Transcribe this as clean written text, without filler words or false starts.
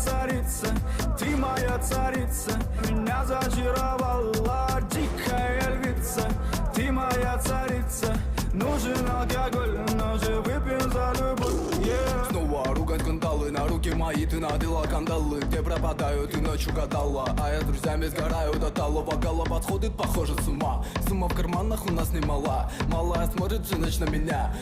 царица, ты моя царица. Меня зачаровала дикая львица. Ты моя царица. Нужен алкоголь, но же выпьем за любовь, yeah. Снова ругать скандалы, на руки мои ты надела кандалы. Где пропадаю, ты ночью гадала, а я с друзьями сгораю до талого. Голова сходит, похоже, с ума. Сумма в карманах у нас немала. Малая смотрит всю ночь на меня.